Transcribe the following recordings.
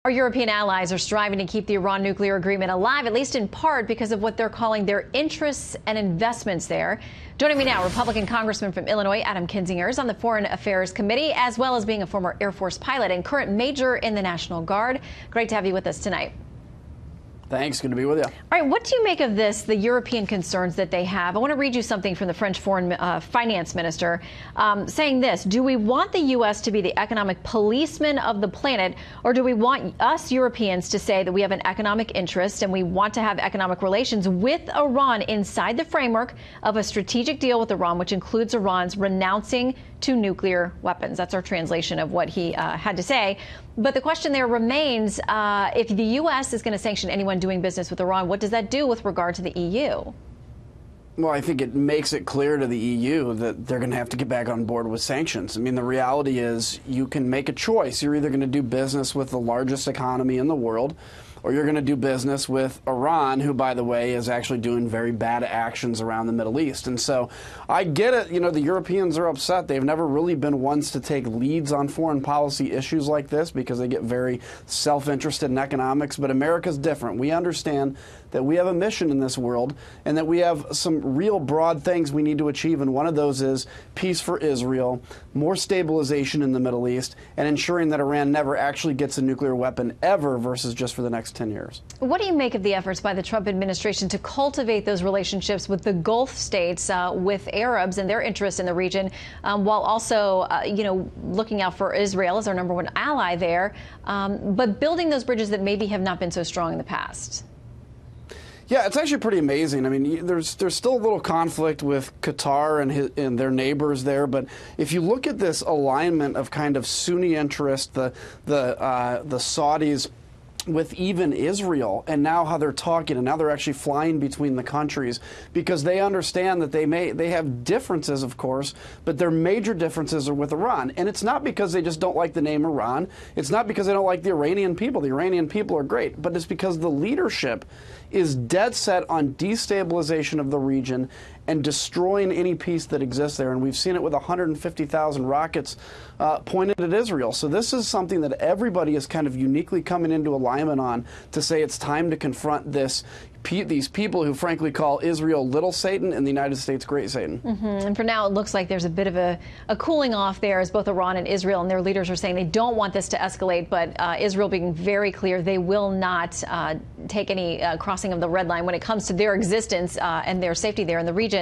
Our European allies are striving to keep the Iran nuclear agreement alive, at least in part because of what they're calling their interests and investments there. Joining me now, Republican Congressman from Illinois, Adam Kinzinger, is on the Foreign Affairs Committee, as well as being a former Air Force pilot and current major in the National Guard. Great to have you with us tonight. Thanks. Good to be with you. All right. What do you make of this, the European concerns that they have? I want to read you something from the French foreign finance minister saying this. Do we want the U.S. to be the economic policeman of the planet, or do we want us Europeans to say that we have an economic interest and we want to have economic relations with Iran inside the framework of a strategic deal with Iran, which includes Iran's renouncing to nuclear weapons? That's our translation of what he had to say. But the question there remains, if the U.S. is going to sanction anyone doing business with Iran, what does that do with regard to the EU? Well, I think it makes it clear to the EU that they're going to have to get back on board with sanctions. I mean, the reality is you can make a choice. You're either going to do business with the largest economy in the world, or you're going to do business with Iran, who, by the way, is actually doing very bad actions around the Middle East. And so I get it. You know, the Europeans are upset. They've never really been ones to take leads on foreign policy issues like this because they get very self-interested in economics. But America's different. We understand that we have a mission in this world and that we have some real broad things we need to achieve. And one of those is peace for Israel, more stabilization in the Middle East, and ensuring that Iran never actually gets a nuclear weapon ever versus just for the next 10 years. What do you make of the efforts by the Trump administration to cultivate those relationships with the Gulf states, with Arabs and their interests in the region, while also, looking out for Israel as our #1 ally there, but building those bridges that maybe have not been so strong in the past? Yeah, it's actually pretty amazing. I mean, there's still a little conflict with Qatar and their neighbors there, but if you look at this alignment of kind of Sunni interest, the Saudis with even Israel, and now how they're talking, and now they're actually flying between the countries because they understand that they have differences, of course, but their major differences are with Iran. And it's not because they just don't like the name Iran. It's not because they don't like the Iranian people. The Iranian people are great, but it's because the leadership is dead set on destabilization of the region and destroying any peace that exists there. And we've seen it with 150,000 rockets pointed at Israel. So this is something that everybody is kind of uniquely coming into alignment on to say it's time to confront these people who frankly call Israel Little Satan and the United States Great Satan. And for now, it looks like there's a bit of a cooling off there as both Iran and Israel and their leaders are saying they don't want this to escalate, but Israel being very clear they will not take any crossing of the red line when it comes to their existence and their safety there in the region,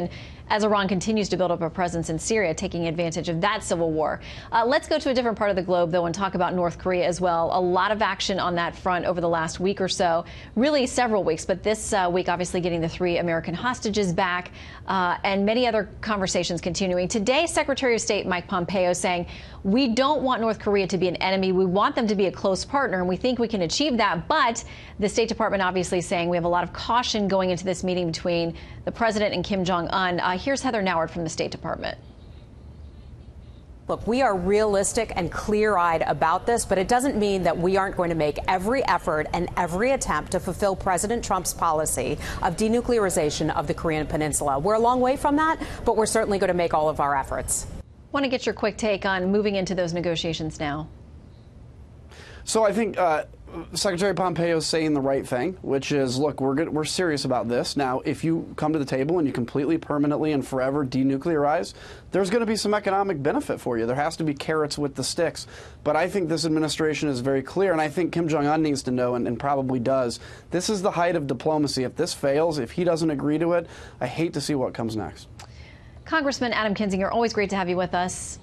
as Iran continues to build up a presence in Syria, taking advantage of that civil war. Let's go to a different part of the globe, though, and talk about North Korea as well. A lot of action on that front over the last week or so, really several weeks, but this week obviously getting the 3 American hostages back and many other conversations continuing. Today, Secretary of State Mike Pompeo saying, we don't want North Korea to be an enemy. We want them to be a close partner, and we think we can achieve that. But the State Department obviously saying we have a lot of caution going into this meeting between the president and Kim Jong-un. Here's Heather Nauert from the State Department. Look, we are realistic and clear-eyed about this, but it doesn't mean that we aren't going to make every effort and every attempt to fulfill President Trump's policy of denuclearization of the Korean Peninsula. We're a long way from that, but we're certainly going to make all of our efforts. Want to get your quick take on moving into those negotiations now? So I think Secretary Pompeo is saying the right thing, which is, look, we're serious about this. Now, if you come to the table and you completely, permanently, and forever denuclearize, there's going to be some economic benefit for you. There has to be carrots with the sticks. But I think this administration is very clear, and I think Kim Jong-un needs to know, and probably does, this is the height of diplomacy. If this fails, if he doesn't agree to it, I hate to see what comes next. Congressman Adam Kinzinger, always great to have you with us.